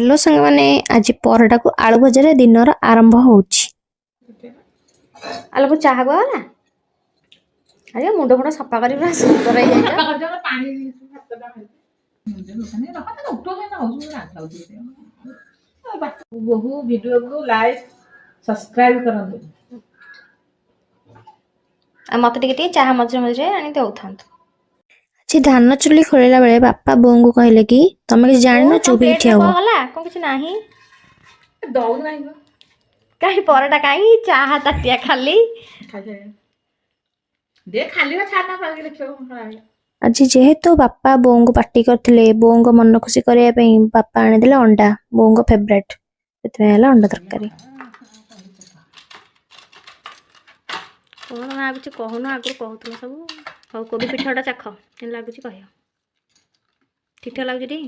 Hello संग माने आज परटा को आलू भजा रे दिन आरंभ होउछि। आलू को चाह गला अरे मुंड फुंड सफा करी पूरा सुंदर हे बहु वीडियो को लाइक सब्सक्राइब करंतु आ मते टिके चाह मझे मझे आनी देउथांतु। आज धान चुली खोलिला बेले बापा बों को कहले कि तमे कि जानिनो चुपी ठिया हो गला को किछ नाही दौ नहीं काई परटा काई चाह ताटिया खाली दे खाली में छाना पाके लिखो। आज जेहेतु बापा बों को पार्टी करथिले बों को मन खुशी करिया पई बापा आने दिले अंडा बों को फेवरेट सेते हला अंडा तरकारी। कोन ना कुछ कहनो आगु कहतु सब हो कोबी पिठाटा चाख केन लागुची कहयो ठीक ठाक लागुची टी।